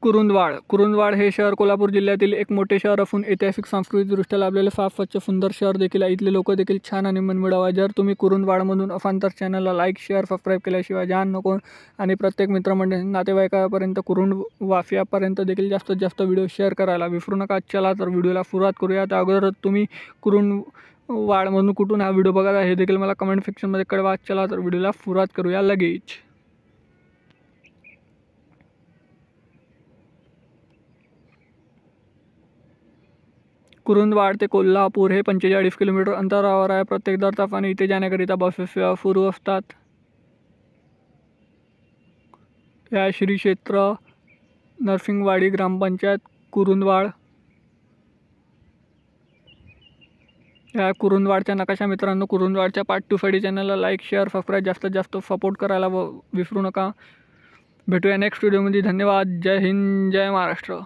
कुरुंदवाड हे शहर कोल्हापूर जिल्ह्यातील एक मोठे शहर असून ऐतिहासिक सांस्कृतिकदृष्ट्या लाभलेले फार स्वच्छ सुंदर शहर देखील आहे। इथले लोक देखील छान आणि मनमिळाऊ आहे। जर तुम्ही कुरुंदवाडमधून असाल तर चॅनलला लाईक शेअर सबस्क्राईब केल्याशिवाय जाण नको आणि प्रत्येक मित्रमंडळी नातेवाईकापर्यंत कुरुंदवासियापर्यंत देखील जास्तीत जास्त व्हिडिओ शेअर करायला विसरू नका। चला तर व्हिडिओला सुरुवात करूया। त्या अगोदर तुम्ही कुरुंदवाडमधून कुठून हा व्हिडिओ बघा हे देखील मला कमेंट सेक्शनमध्ये कळवा। चला तर व्हिडिओला सुरुवात करूया लगेच। कुरुंदवाड ते कोल्हापूर हे 45 किलोमीटर अंतरावर आहे। प्रत्येक दर तासाने इथे जाण्याकरिता बस सेवा सुरू असतात। या श्री क्षेत्र नरसिंगवाडी ग्रामपंचायत कुरुंदवाड। या कुरुंदवाडच्या नकाशा मित्रांनो, कुरुंदवाडच्या पार्ट 2 साठी चॅनलला लाईक शेअर सबस्क्राईब जास्तीत जास्त सपोर्ट करायला विसरू नका। भेटूया नेक्स्ट व्हिडिओमध्ये। धन्यवाद। जय हिंद, जय महाराष्ट्र।